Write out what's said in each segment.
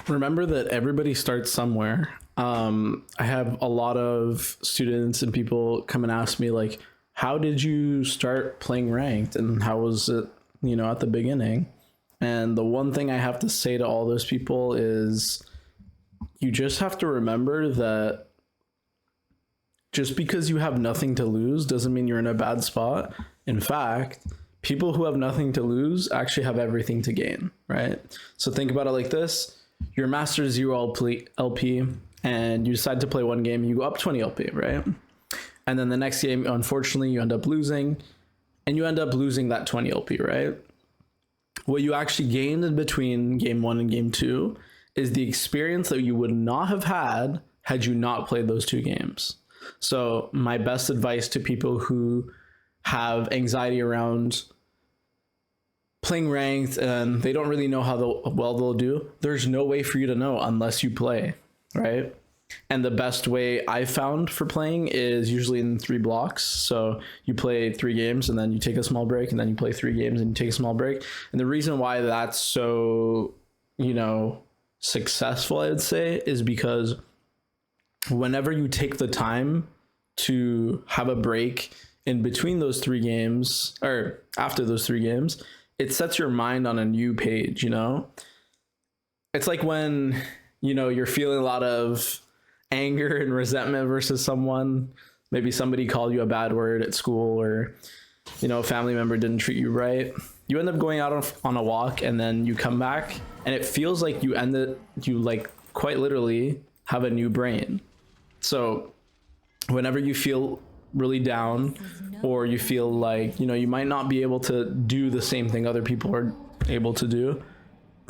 Remember that everybody starts somewhere. I have a lot of students and people come and ask me like, how did you start playing ranked and how was it, at the beginning? And the one thing I have to say to all those people is you just have to remember that just because you have nothing to lose doesn't mean you're in a bad spot. In fact, people who have nothing to lose actually have everything to gain, right? So think about it like this. You're Master Zero LP and you decide to play one game, you go up 20 LP, right? And then the next game, unfortunately, you end up losing and you end up losing that 20 LP, right? What you actually gained in between game one and game two is the experience that you would not have had you not played those two games. So my best advice to people who have anxiety around playing ranked and they don't really know how well they'll do, there's no way for you to know unless you play, right? And the best way I found for playing is usually in 3 blocks. So you play 3 games and then you take a small break and then you play 3 games and you take a small break. And the reason why that's so, successful, I would say, is because whenever you take the time to have a break in between those 3 games or after those 3 games, it sets your mind on a new page, It's like when, you're feeling a lot of anger and resentment versus someone, maybe somebody called you a bad word at school or, a family member didn't treat you right. You end up going out on a walk and then you come back and it feels like you quite literally have a new brain. So whenever you feel really down or you feel like, you might not be able to do the same thing other people are able to do,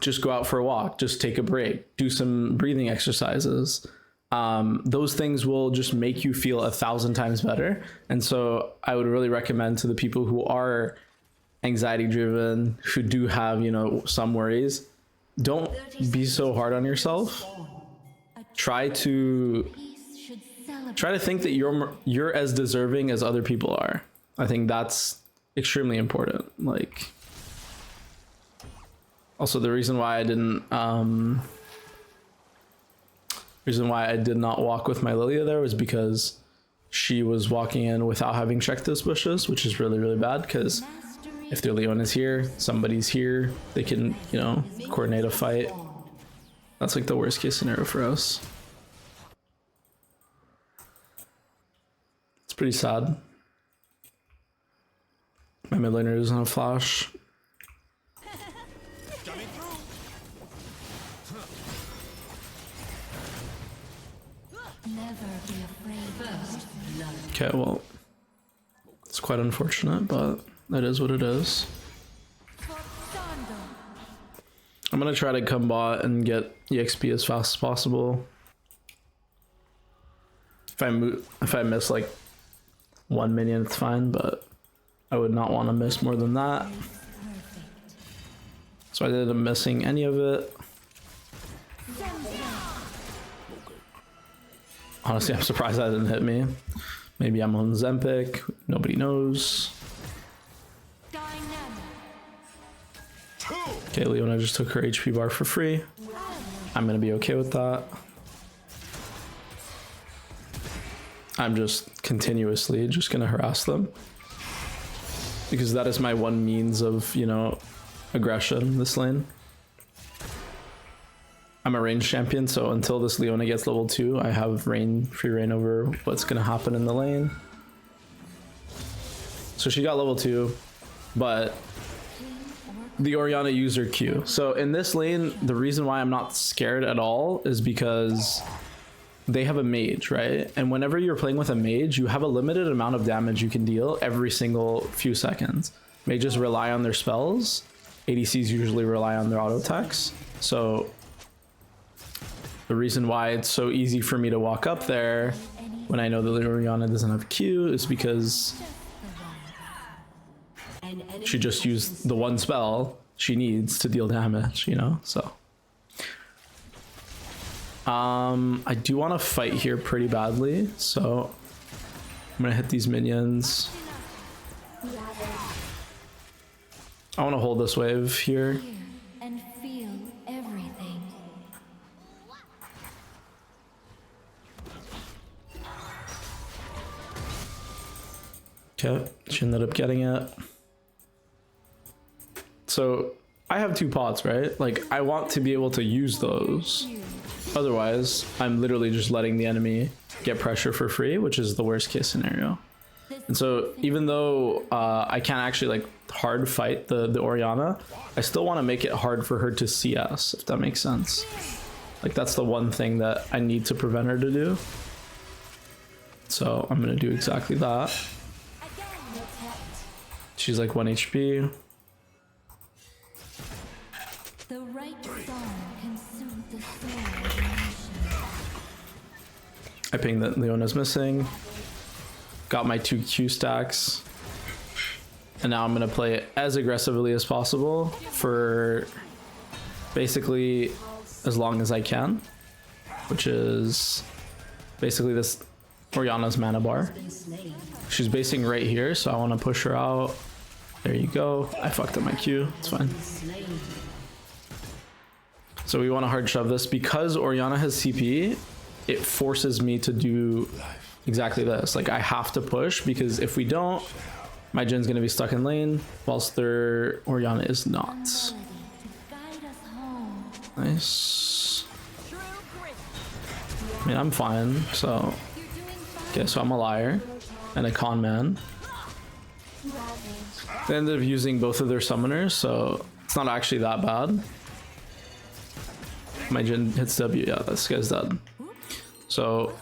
just go out for a walk, just take a break, do some breathing exercises. Those things will just make you feel 1,000 times better. And so I would really recommend to the people who are anxiety driven, who do have, some worries, don't be so hard on yourself. Try to think that you're as deserving as other people are. I think that's extremely important. Like, also the reason why I did not walk with my Lilia there was because she was walking in without having checked those bushes, which is really, really bad because if their Leon is here, somebody's here, they can, coordinate a fight. That's like the worst case scenario for us. It's pretty sad. My mid laner doesn't have flash. Okay, well, it's quite unfortunate, but that is what it is. I'm gonna try to come bot and get EXP as fast as possible. If I miss like 1 minion, it's fine, but I would not want to miss more than that. So I ended up missing any of it. Honestly, I'm surprised that didn't hit me. Maybe I'm on Zempic, nobody knows. Okay, Leona just took her HP bar for free. I'm gonna be okay with that. I'm just continuously just gonna harass them. Because that is my one means of, aggression this lane. I'm a range champion, so until this Leona gets level 2, I have free reign over what's gonna happen in the lane. So she got level 2, but the Orianna used her Q. So in this lane, the reason why I'm not scared at all is because they have a mage, right? And whenever you're playing with a mage, you have a limited amount of damage you can deal every single few seconds. Mages rely on their spells. ADCs usually rely on their auto attacks. So the reason why it's so easy for me to walk up there when I know that Orianna doesn't have Q is because she just used the one spell she needs to deal damage, so. I do want to fight here pretty badly, so I'm gonna hit these minions. I want to hold this wave here. Okay, she ended up getting it. So I have 2 pots, right? Like, I want to be able to use those. Otherwise, I'm literally just letting the enemy get pressure for free, which is the worst case scenario. And so even though I can't actually like hard fight the Orianna, I still want to make it hard for her to CS, if that makes sense. Like, that's the one thing that I need to prevent her to do. So I'm gonna do exactly that. She's like 1 HP. The right song consumed the soul of the nation. I ping that Leona's missing. Got my 2 Q stacks. And now I'm gonna play it as aggressively as possible for basically as long as I can, which is basically this Orianna's mana bar. She's basing right here, so I want to push her out. There you go. I fucked up my Q. It's fine. So we want to hard shove this. Because Orianna has CP, it forces me to do exactly this. Like, I have to push, because if we don't, my Jin's going to be stuck in lane, whilst their Orianna is not. Nice. I mean, I'm fine, so... Okay, so I'm a liar and a con man. They ended up using both of their summoners, so it's not actually that bad. My Jin hits W. Yeah, this guy's dead. So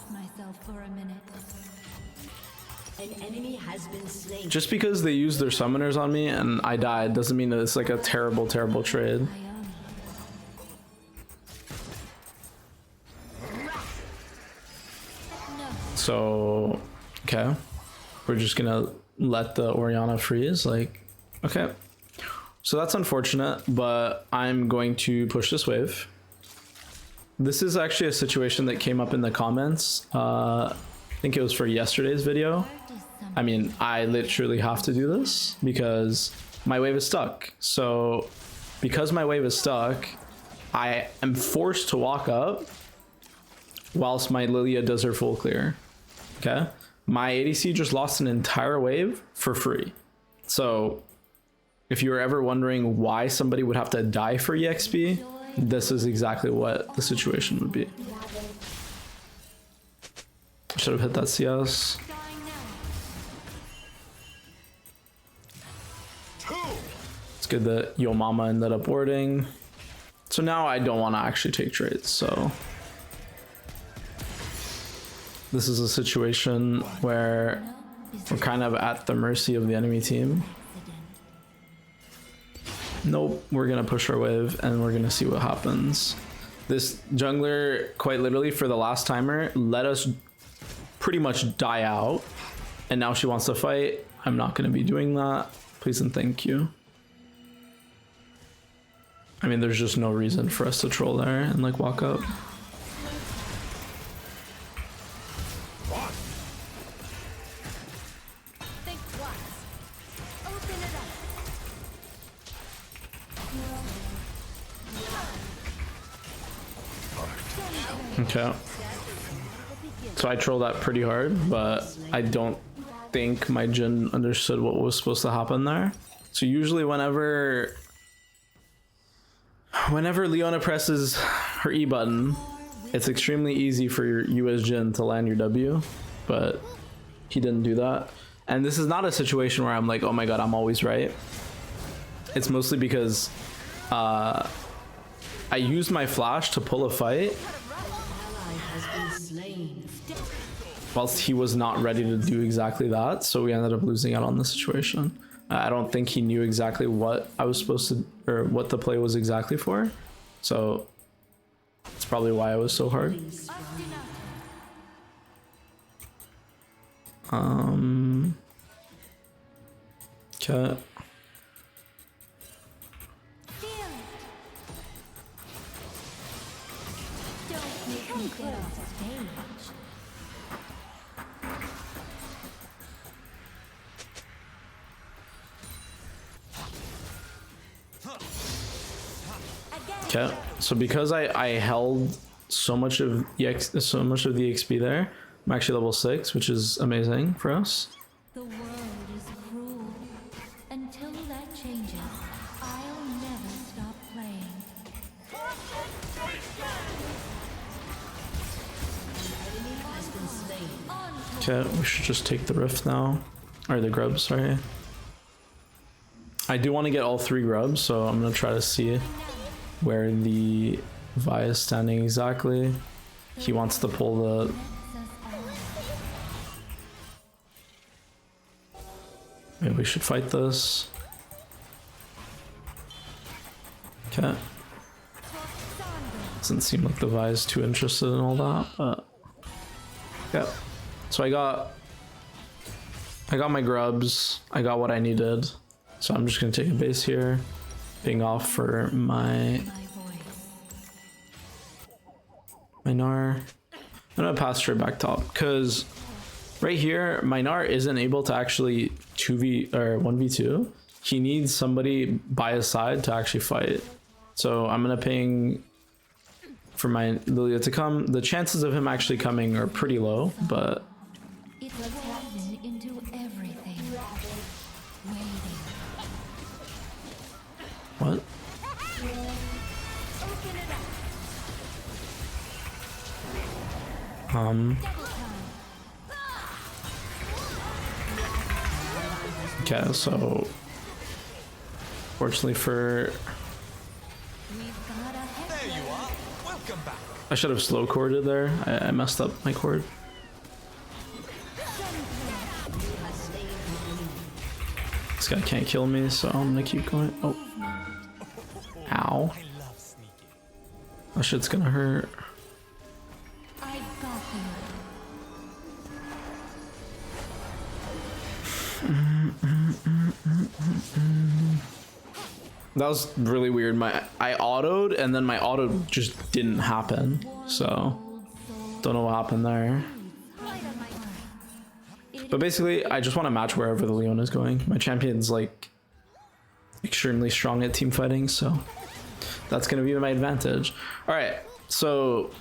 just because they used their summoners on me and I died doesn't mean that it's like a terrible, terrible trade. So, okay, we're just gonna let the Orianna freeze, like, okay. So that's unfortunate, but I'm going to push this wave. This is actually a situation that came up in the comments. I think it was for yesterday's video. I mean, I literally have to do this because my wave is stuck. So because my wave is stuck, I am forced to walk up whilst my Lilia does her full clear. Okay, my ADC just lost an entire wave for free. So if you were ever wondering why somebody would have to die for EXP, this is exactly what the situation would be. Should have hit that CS. It's good that Yo Mama ended up warding. So now I don't want to actually take trades, so this is a situation where we're kind of at the mercy of the enemy team. Nope, we're gonna push our wave and we're gonna see what happens. This jungler, quite literally for the last timer, let us pretty much die out. And now she wants to fight. I'm not gonna be doing that. Please and thank you. I mean, there's just no reason for us to troll there and like walk up. Okay. So I trolled that pretty hard, but I don't think my Jin understood what was supposed to happen there. So usually whenever Leona presses her E button, it's extremely easy for you as Jin to land your W, but he didn't do that. And this is not a situation where I'm like, oh my god, I'm always right. It's mostly because I used my flash to pull a fight whilst he was not ready to do exactly that, so we ended up losing out on the situation. I don't think he knew exactly what I was supposed to, or what the play was exactly for, so that's probably why it was so hard. Okay. Okay, so because I held so much of the XP there, I'm actually level 6, which is amazing for us. The world Okay, we should just take the rift now. Or the grub, sorry. I do want to get all 3 grubs, so I'm gonna try to see where the Vi is standing exactly. He wants to pull the... Lets us all. Maybe we should fight this. Okay. Doesn't seem like the Vi is too interested in all that, but... Yeah. So I got my grubs. I got what I needed. So I'm just gonna take a base here. Ping off for my Gnar. I'm gonna pass straight back top because right here my Gnar isn't able to actually 2v or 1v2. He needs somebody by his side to actually fight. So I'm gonna ping for my Lilia to come. The chances of him actually coming are pretty low, but It's woven into everything. Waiting. what? Open it up. Um, Double time. okay, so fortunately for... We've got a head. There you are. Welcome back. I should have slow corded there. I messed up my cord. This guy can't kill me, so I'm gonna keep going. Oh. Ow. I love sneaking. That shit's gonna hurt. I've got you. That was really weird. I autoed and then my auto just didn't happen. So don't know what happened there. Light on my heart. But basically, I just want to match wherever the Leon is going. My champion's like extremely strong at team fighting, so that's gonna be my advantage. All right, so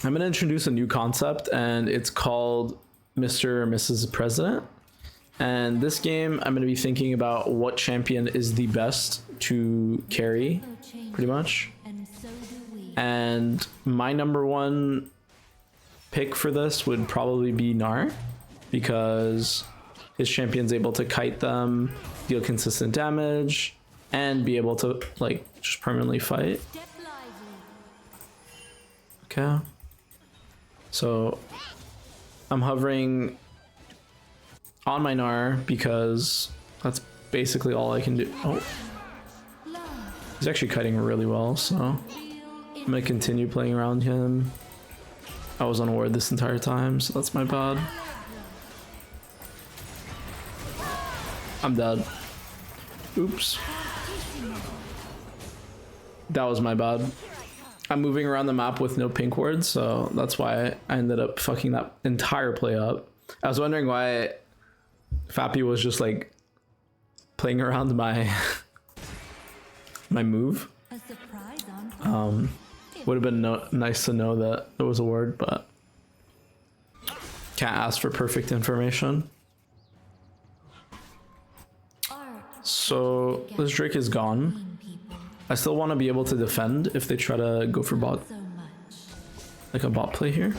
I'm gonna introduce a new concept, and it's called Mr. or Mrs. President. And this game, I'm gonna be thinking about what champion is the best to carry, pretty much. And so do we. And my number one pick for this would probably be Gnar, because his champion's able to kite them, deal consistent damage, and be able to like just permanently fight. Step lively. Okay. So I'm hovering on my Gnar because that's basically all I can do. Oh, Love. he's actually kiting really well, so I'm gonna continue playing around him. I was on ward this entire time, so that's my bad. I'm dead. Oops. That was my bad. I'm moving around the map with no pink wards, so that's why I ended up fucking that entire play up. I was wondering why Fappy was just like playing around my my move. A surprise on Would have been nice to know that there was a word, but can't ask for perfect information. art. So this Drake is gone. Mean people. I still want to be able to defend if they try to go for bot, So much. like a bot play here.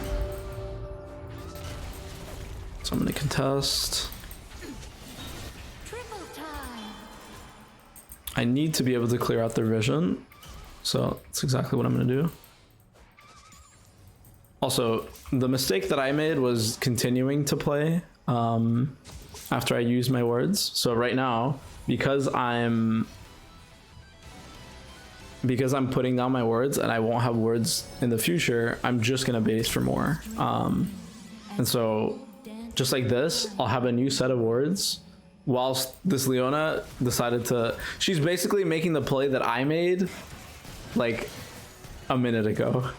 So I'm gonna contest. Triple time. I need to be able to clear out their vision, so that's exactly what I'm gonna do. Also, the mistake that I made was continuing to play after I used my words. So right now, because I'm putting down my words and I won't have words in the future, I'm just gonna base for more. And so just like this, I'll have a new set of words whilst this Leona decided to, she's basically making the play that I made like a minute ago.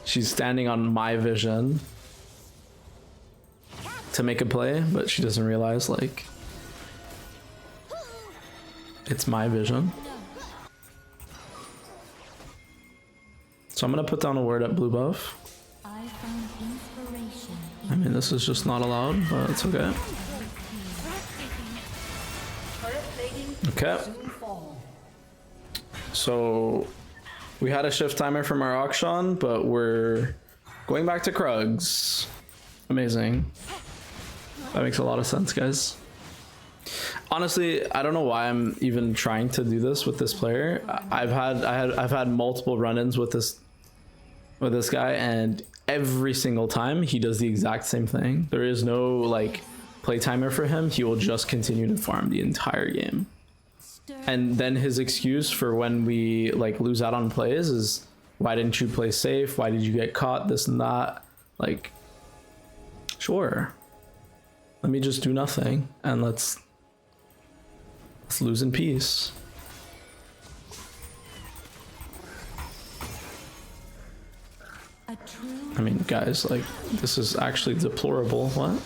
She's standing on my vision to make a play, but she doesn't realize like it's my vision. So I'm gonna put down a word at blue buff. I found inspiration I mean, this is just not allowed, but it's okay. Okay. So we had a shift timer from our auction, but we're going back to Krugs. Amazing. That makes a lot of sense, guys. Honestly, I don't know why I'm even trying to do this with this player. I've had multiple run-ins with this guy, and every single time he does the exact same thing. There is no like play timer for him. He will just continue to farm the entire game. And then his excuse for when we like lose out on plays is, why didn't you play safe? Why did you get caught? This and that. Like, sure. Let me just do nothing and let's lose in peace. I mean, guys, like, this is actually deplorable. What?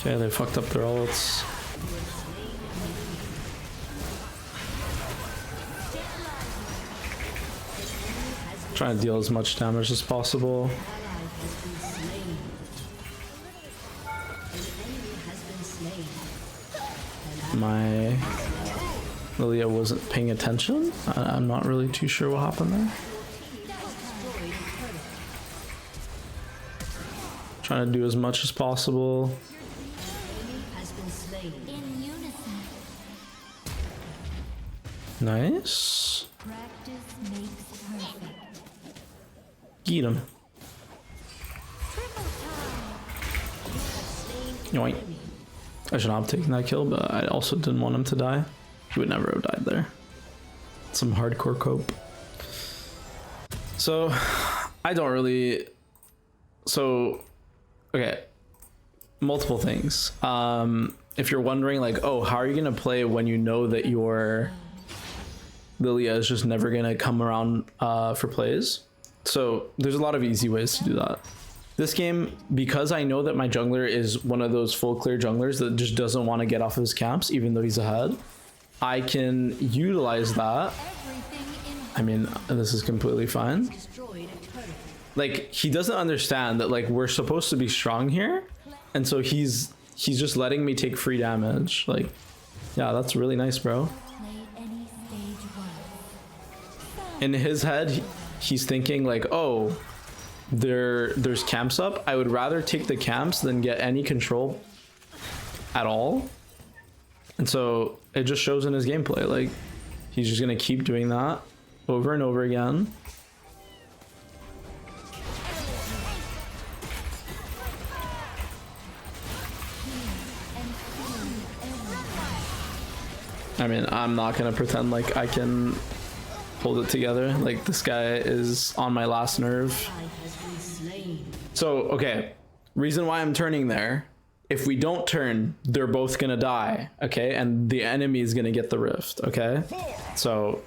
Okay, they fucked up their ults. Trying to deal as much damage as possible. My Lilia wasn't paying attention. I'm not really too sure what happened there. Trying to do as much as possible. In unison. Nice. Practice makes perfect. Get him. Triple time. Yoink. I should not have taken that kill, but I also didn't want him to die. He would never have died there. Some hardcore cope. So, I don't really... So, okay. Multiple things. If you're wondering, like, oh, how are you going to play when you know that your Lilia is just never going to come around for plays? So, there's a lot of easy ways to do that. This game, because I know that my jungler is one of those full clear junglers that just doesn't want to get off of his camps, even though he's ahead, I can utilize that. I mean, this is completely fine. Like, he doesn't understand that, like, we're supposed to be strong here, and so he's just letting me take free damage. Like, yeah, that's really nice, bro. In his head, he's thinking like, oh, there's camps up. I would rather take the camps than get any control at all. And so it just shows in his gameplay. Like, he's just gonna keep doing that over and over again. I mean, I'm not gonna pretend like I can hold it together. Like, this guy is on my last nerve. So, okay, reason why I'm turning there, if we don't turn, they're both gonna die, okay? And the enemy is gonna get the rift, okay? So,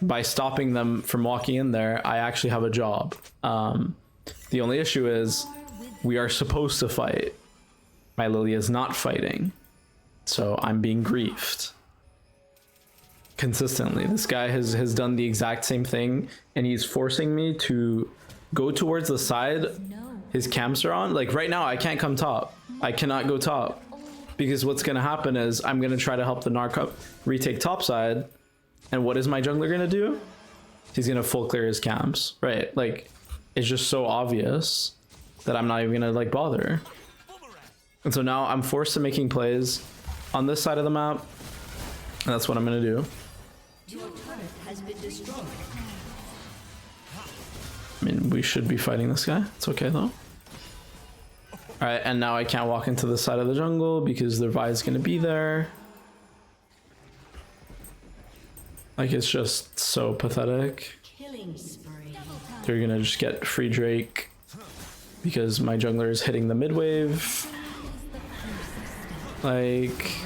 by stopping them from walking in there, I actually have a job. The only issue is, we are supposed to fight. My Lilia is not fighting. So, I'm being griefed. Consistently. This guy has done the exact same thing, and he's forcing me to go towards the side his camps are on. Like, right now I can't come top. I cannot go top, because what's gonna happen is I'm gonna try to help the Narc retake top side, and what is my jungler gonna do? He's gonna full clear his camps, right? Like, it's just so obvious that I'm not even gonna like bother. And so now I'm forced to making plays on this side of the map, and that's what I'm gonna do. Your turret has been destroyed. I mean, we should be fighting this guy. It's okay though. Alright, and now I can't walk into the side of the jungle because their Vi is gonna be there. Like, it's just so pathetic. Killing spree. They're gonna just get free Drake because my jungler is hitting the mid wave. Like,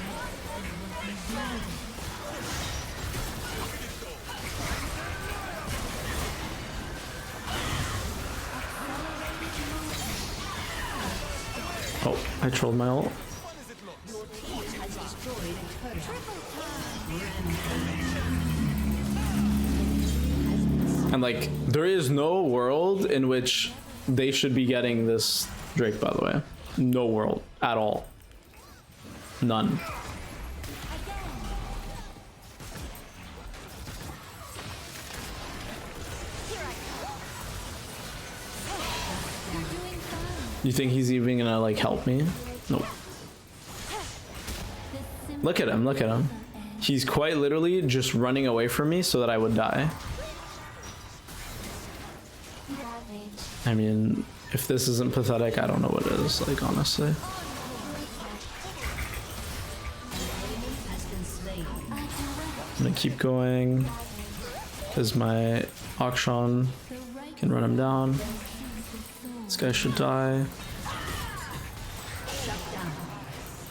oh, I trolled my ult. And like, there is no world in which they should be getting this Drake, by the way. No world at all. None. You think he's even gonna like help me? Nope. Look at him, look at him. He's quite literally just running away from me so that I would die. I mean, if this isn't pathetic, I don't know what is, like, honestly. Has been slain. I'm gonna keep going, because my Akshan can run him down. This guy should die.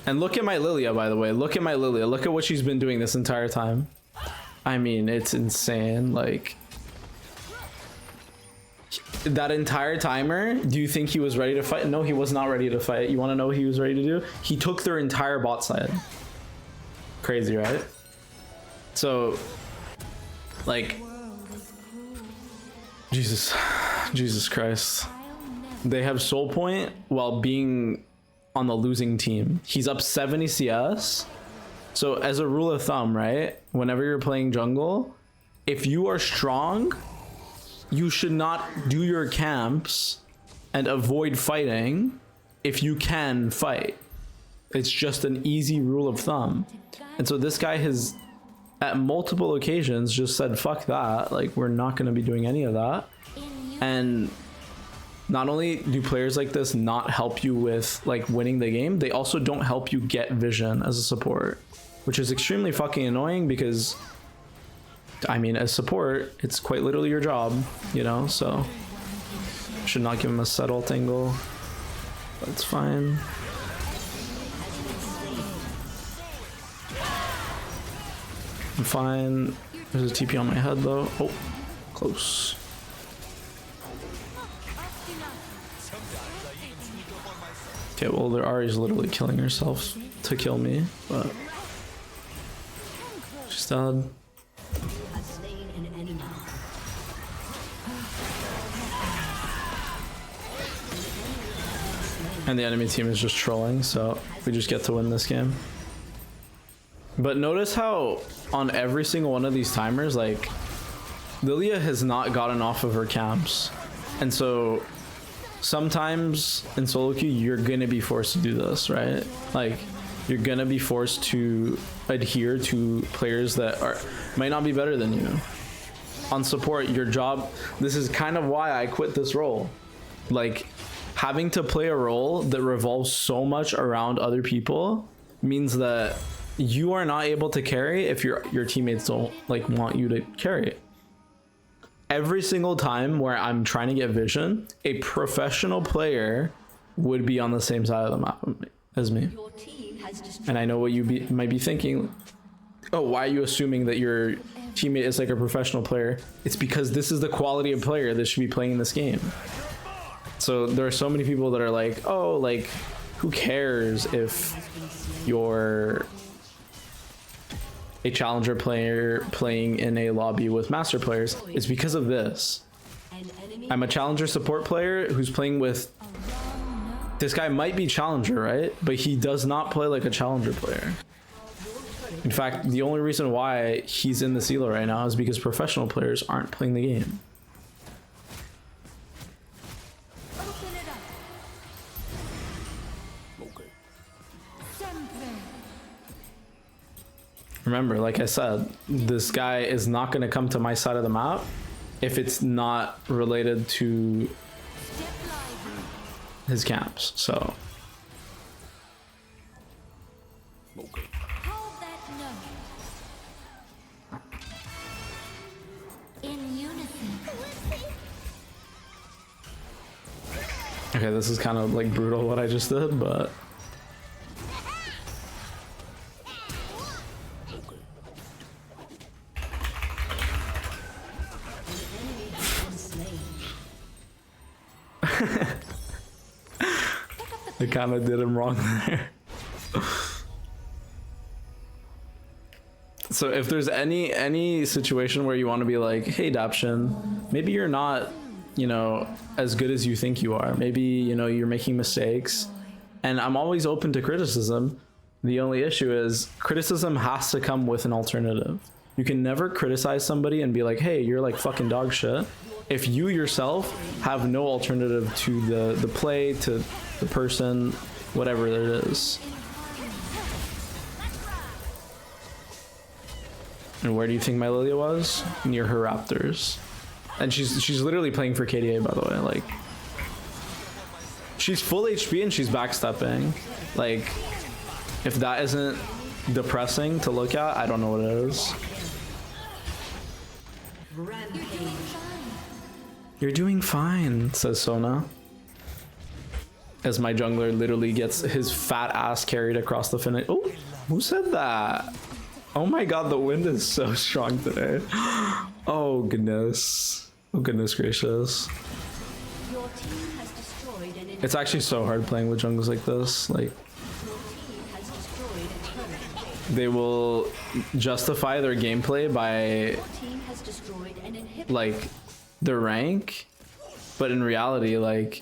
And look at my Lilia, by the way. Look at my Lilia. Look at what she's been doing this entire time. I mean, it's insane. Like, that entire timer, do you think he was ready to fight? No, he was not ready to fight. You want to know what he was ready to do? He took their entire bot side. Crazy, right? So, like, Jesus Christ. They have soul point while being on the losing team. He's up 70 CS. So as a rule of thumb, right? Whenever you're playing jungle, if you are strong, you should not do your camps and avoid fighting if you can fight. It's just an easy rule of thumb. And so this guy has at multiple occasions just said, fuck that. Like, we're not going to be doing any of that. And not only do players like this not help you with like winning the game, they also don't help you get vision as a support, which is extremely fucking annoying because, I mean, as support, it's quite literally your job, you know, so should not give him a settle angle. That's fine. I'm fine. There's a TP on my head though. Oh, close. Okay, well, their Ahri's literally killing herself to kill me, but she's dead. Has slain an enemy. And the enemy team is just trolling, so we just get to win this game. But notice how on every single one of these timers, like, Lilia has not gotten off of her camps. And so sometimes in solo queue, you're gonna be forced to do this, right? Like, you're gonna be forced to adhere to players that might not be better than you. On support, your job, this is kind of why I quit this role. Like, having to play a role that revolves so much around other people means that you are not able to carry if your teammates don't like want you to carry it. Every single time where I'm trying to get vision, a professional player would be on the same side of the map as me. Your team has destroyed. And I know what you might be thinking. Oh, why are you assuming that your teammate is like a professional player? It's because this is the quality of player that should be playing this game. So there are so many people that are like, oh, like, who cares if you're a challenger player playing in a lobby with master players? It's because of this. An enemy I'm a challenger support player who's playing with, this guy might be challenger, right? But he does not play like a challenger player. In fact, the only reason why he's in the elo right now is because professional players aren't playing the game. Open it up. Sempre. Remember, like I said, this guy is not going to come to my side of the map if it's not related to Step lively. his camps. So Hold that note. In unison. okay, this is kind of like brutal what I just did, but I kind of did him wrong there. So if there's any situation where you want to be like, hey Daption, maybe you're not, you know, as good as you think you are. Maybe, you know, you're making mistakes. And I'm always open to criticism. The only issue is criticism has to come with an alternative. You can never criticize somebody and be like, hey, you're like fucking dog shit, if you yourself have no alternative to the play, to the person, whatever it is. And where do you think my Lilia was? Near her Raptors. And she's literally playing for KDA, by the way. Like, she's full HP and she's backstepping. Like, if that isn't depressing to look at, I don't know what it is. You're doing fine, says Sona. As my jungler literally gets his fat ass carried across the finish. Oh, who said that? Oh my god, the wind is so strong today. Oh goodness. Oh goodness gracious. Your team has destroyed an It's actually so hard playing with jungles like this. Like, Your team has destroyed a turret. they will justify their gameplay by Your team has destroyed an inhibitor. like their rank, but in reality, like,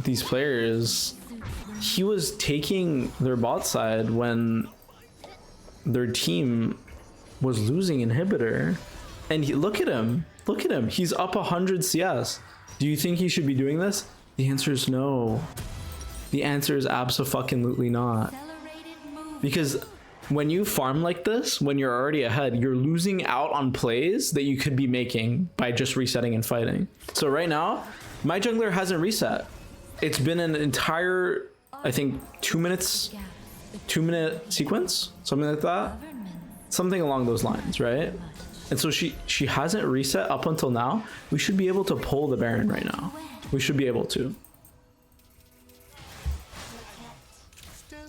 these players, he was taking their bot side when their team was losing inhibitor, and look at him, he's up 100 CS. Do you think he should be doing this? The answer is no. The answer is abso-fucking-lutely not. Accelerated move. Because when you farm like this, when you're already ahead, you're losing out on plays that you could be making by just resetting and fighting. So right now, my jungler hasn't reset. It's been an entire, I think, 2 minutes, 2-minute sequence, something like that. Something along those lines, right? And so she hasn't reset up until now. We should be able to pull the Baron right now. We should be able to.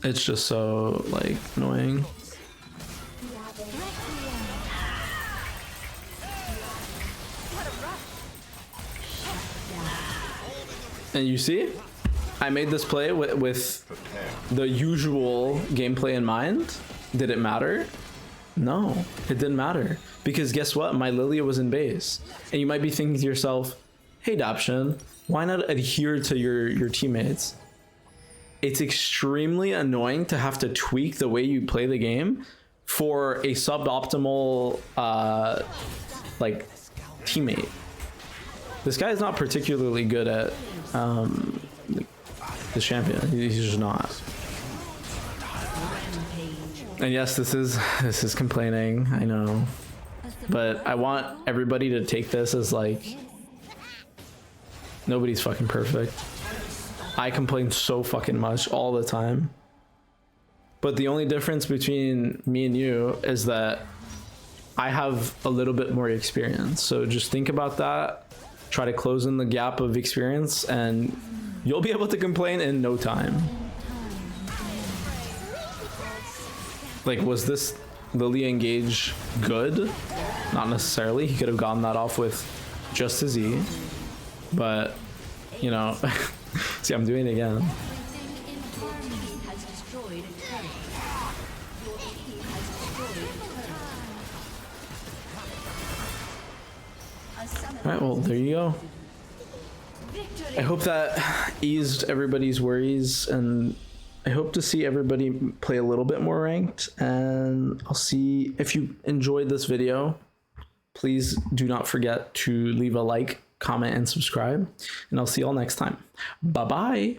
It's just so, like, annoying. And you see, I made this play with the usual gameplay in mind. Did it matter? No, it didn't matter. Because guess what? My Lilia was in base. And you might be thinking to yourself, hey Daption, why not adhere to your teammates? It's extremely annoying to have to tweak the way you play the game for a suboptimal like teammate. This guy is not particularly good at the champion. He's just not. And yes, this is complaining, I know. But I want everybody to take this as like, nobody's fucking perfect. I complain so fucking much all the time. But the only difference between me and you is that I have a little bit more experience. So just think about that. Try to close in the gap of experience and you'll be able to complain in no time. Like, was this Lilia engage good? Not necessarily. He could have gotten that off with just his E. But, you know, see, I'm doing it again. Your team has destroyed a turret. Your team has destroyed a turret. A summoner All right, well, there you go. victory. I hope that eased everybody's worries, and I hope to see everybody play a little bit more ranked. And I'll see if you enjoyed this video. Please do not forget to leave a like, comment, and subscribe. And I'll see y'all next time. Bye-bye.